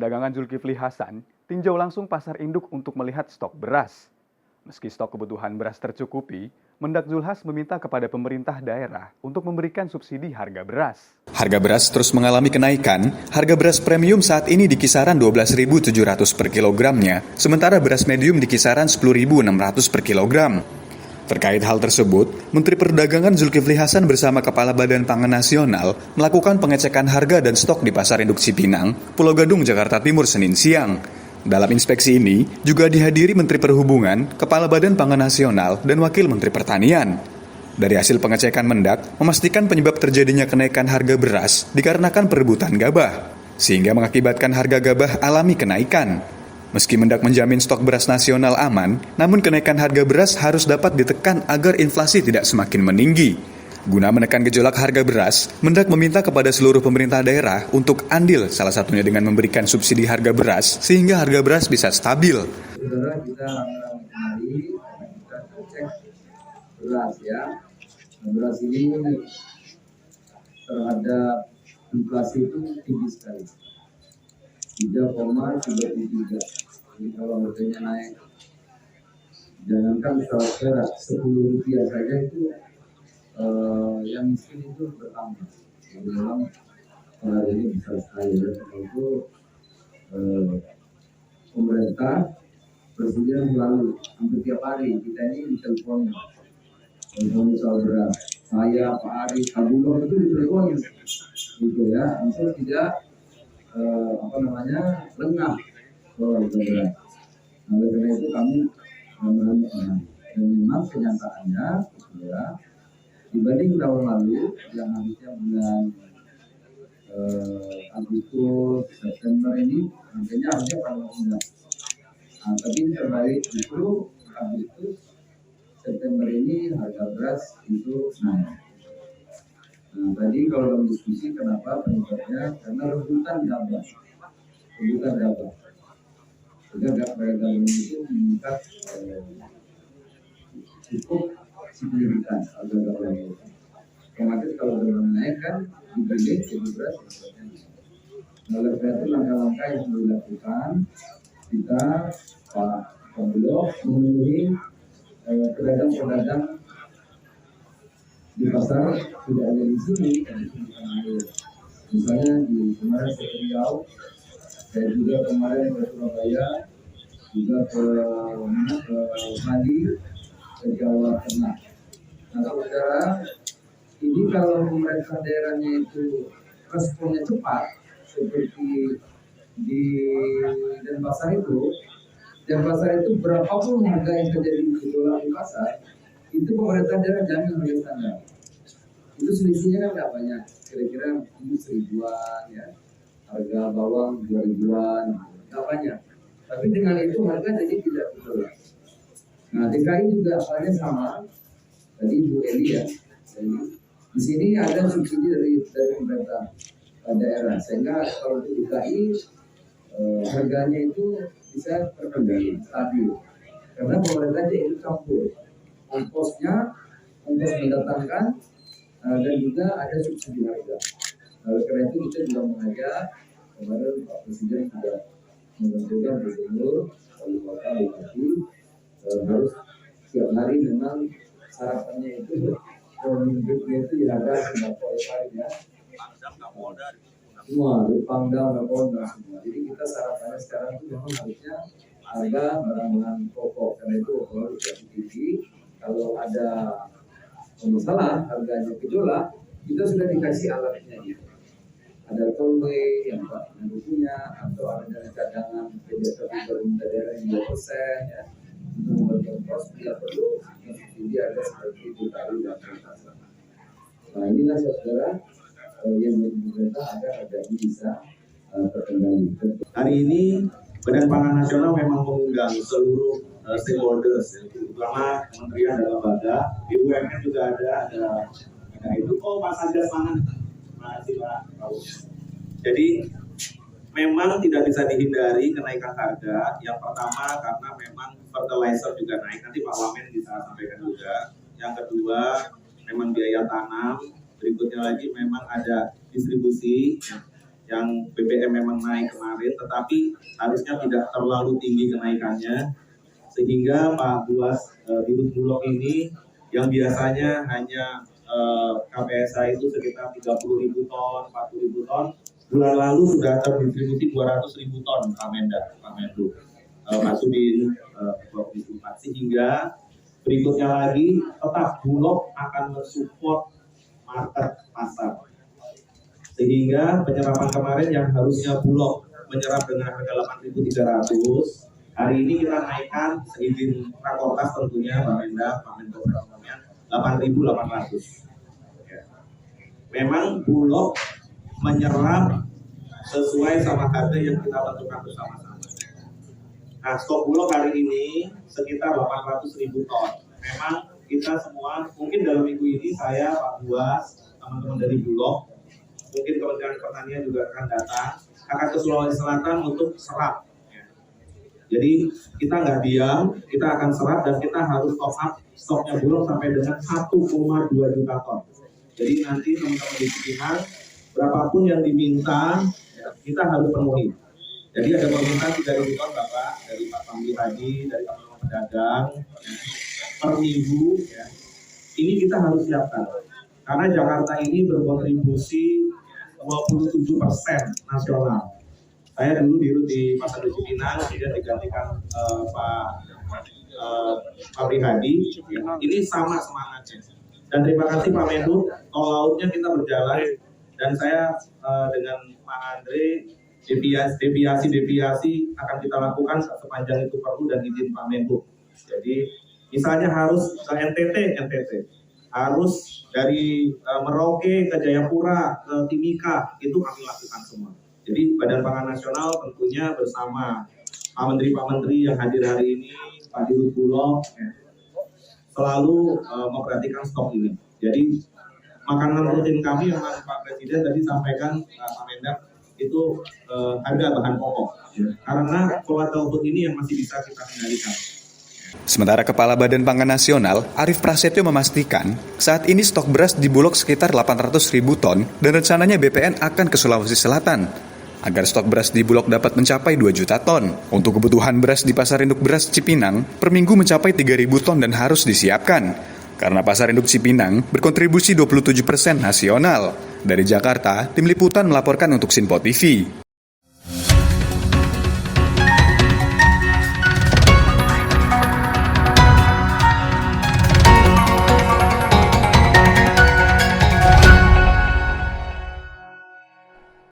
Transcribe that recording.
Perdagangan Zulkifli Hasan tinjau langsung pasar induk untuk melihat stok beras. Meski stok kebutuhan beras tercukupi, Mendak Zulhas meminta kepada pemerintah daerah untuk memberikan subsidi harga beras. Harga beras terus mengalami kenaikan. Harga beras premium saat ini di kisaran 12.700 per kilogramnya, sementara beras medium di kisaran 10.600 per kilogram. Terkait hal tersebut, Menteri Perdagangan Zulkifli Hasan bersama Kepala Badan Pangan Nasional melakukan pengecekan harga dan stok di Pasar Induk Cipinang, Pulau Gadung, Jakarta Timur, Senin siang. Dalam inspeksi ini juga dihadiri Menteri Perhubungan, Kepala Badan Pangan Nasional, dan Wakil Menteri Pertanian. Dari hasil pengecekan Mendak, memastikan penyebab terjadinya kenaikan harga beras dikarenakan perebutan gabah, sehingga mengakibatkan harga gabah alami kenaikan. Meski Mendak menjamin stok beras nasional aman, namun kenaikan harga beras harus dapat ditekan agar inflasi tidak semakin meninggi. Guna menekan gejolak harga beras, Mendak meminta kepada seluruh pemerintah daerah untuk andil, salah satunya dengan memberikan subsidi harga beras, sehingga harga beras bisa stabil. Saudara, kita kembali kita cek beras ya. Beras ini terhadap inflasi itu tinggi sekali. 3,33. Jadi kalau harganya naik, jangankan perak 10 rupiah saja itu yang miskin itu bertambah. Jadi memang hari ini besar sekali. Itu pemerintah presiden selalu hampir tiap hari kita ini ditelepon soal beras. Saya, Pak Ari, Kabulor itu ditelepon gitu ya. Misal tidak lengah soal beras. Oleh karena itu kami dan memang kenyataannya ya, dibanding tahun lalu yang harusnya bulan Agustus, September ini harganya paling rendah. Tapi ini terbalik, justru Agustus, September ini harga beras itu naik. Tadi kalau dalam diskusi kenapa penyebabnya, karena rebutan gabah. Sehingga harga itu meningkat cukup signifikan harga gabah itu. Otomatis kalau gabah naik kan dibanding jadi beras. Oleh karena itu langkah-langkah yang sudah dilakukan, kita Pak Kabulor memenuhi pedagang-pedagang di pasar tidak ada di sini, misalnya di kemarin ke Riau, saya juga kemarin ke Surabaya, juga ke Bali, ke Jawa Tengah. Nah, saudara, ini kalau pemerintah daerahnya itu responnya cepat, seperti di Denpasar itu berapapun harga yang terjadi di dolar di pasar, itu pemerintah daerah jamin harga standar. Itu selisihnya kan nggak banyak, kira-kira ini 1.000-an ya, harga bawang 2.000-an, nggak banyak. Tapi dengan itu harga jadi tidak betul. Nah, DKI juga halnya sama. Tadi Bu Eli ya, di sini ada subsidi dari pemerintah daerah, sehingga kalau di DKI harganya itu bisa terkendali, stabil. Karena pemerintahnya itu campur, ongkos mendatangkan dan juga ada subsidi harga. Oleh karena itu kita juga mengajak kemarin Pak Presiden sudah menentukan gubernur, wali kota, bupati harus setiap hari memang sarapannya itu hidupnya itu ada sembako ya. Semua, Pangdam, Kapolda semua. Jadi kita sarapannya sekarang itu memang harusnya harga barang-barang pokok, karena itu kalau sudah tinggi, kalau ada masalah harganya gejolak, kita sudah dikasih alatnya gitu. Ada tollway yang Pak Menlu punya, atau ada cadangan pemerintah daerah yang 2% ya, untuk membantu kos tidak perlu subsidi ada seperti itu tadi dan atas. Nah inilah saudara yang pemerintah agar harga ini bisa terkendali. Hari ini Badan Pangan Nasional memang mengundang seluruh stakeholders, terutama kementerian dan lembaga, BUMN juga ada itu. Pak Satgas Pangan, terima kasih Pak. Jadi memang tidak bisa dihindari kenaikan harga. Yang pertama karena memang fertilizer juga naik. Nanti Pak Wamen bisa sampaikan juga. Yang kedua memang biaya tanam. Berikutnya lagi memang ada distribusi. yang BBM memang naik kemarin, tetapi harusnya tidak terlalu tinggi kenaikannya, sehingga Pak Buas Dirut Bulog ini yang biasanya hanya KPSA itu sekitar 30.000 ton, 40.000 ton, bulan lalu sudah terdistribusi 200.000 ton Pak Menlu, Pak Sudin, Komisi 4, sehingga berikutnya lagi tetap Bulog akan mensupport market pasar. Sehingga penyerapan kemarin yang harusnya Bulog menyerap dengan harga 8.300, hari ini kita naikkan seizin Rakortas tentunya Pak Mendak, Pak Menko Perekonomian 8.800. Ya. Memang Bulog menyerap sesuai sama harga yang kita tentukan bersama-sama. Nah, stok Bulog hari ini sekitar 800.000 ton. Memang kita semua, mungkin dalam minggu ini saya, Pak Buas, teman-teman dari Bulog, mungkin Kementerian Pertanian juga akan datang, akan ke Sulawesi Selatan untuk serap. Jadi kita nggak diam, kita akan serap dan kita harus top up stoknya Bulog sampai dengan 1,2 juta ton. Jadi nanti teman-teman di Cipinang, berapapun yang diminta, ya, kita harus penuhi. Jadi ada permintaan 3.000 ton Bapak, dari Pak Pamli Haji, dari teman-teman pedagang, ya, per minggu, ya. Ini kita harus siapkan. Karena Jakarta ini berkontribusi 27% nasional. Saya dulu dirut di Pasar Cipinang, kemudian digantikan Pak Pamli Hadi. Ini sama semangatnya. Dan terima kasih Pak Menlu, tol lautnya kita berjalan. Dan saya dengan Pak Andre, deviasi akan kita lakukan sepanjang itu perlu dan izin Pak Menlu. Jadi misalnya harus ke NTT. Harus dari Merauke ke Jayapura, ke Timika, itu kami lakukan semua. Jadi Badan Pangan Nasional tentunya bersama Pak Menteri yang hadir hari ini, Pak Dirut Bulog, ya, selalu memperhatikan stok ini. Jadi makanan rutin kami yang Pak Presiden tadi sampaikan, Pak Mendak, itu harga bahan pokok. Ya. Karena volatile food ini yang masih bisa kita kendalikan. Sementara Kepala Badan Pangan Nasional, Arief Prasetyo memastikan, saat ini stok beras di Bulog sekitar 800.000 ton dan rencananya BPN akan ke Sulawesi Selatan, agar stok beras di Bulog dapat mencapai 2 juta ton. Untuk kebutuhan beras di Pasar Induk Beras Cipinang, per minggu mencapai 3.000 ton dan harus disiapkan. Karena Pasar Induk Cipinang berkontribusi 27% nasional. Dari Jakarta, Tim Liputan melaporkan untuk Sinpo TV.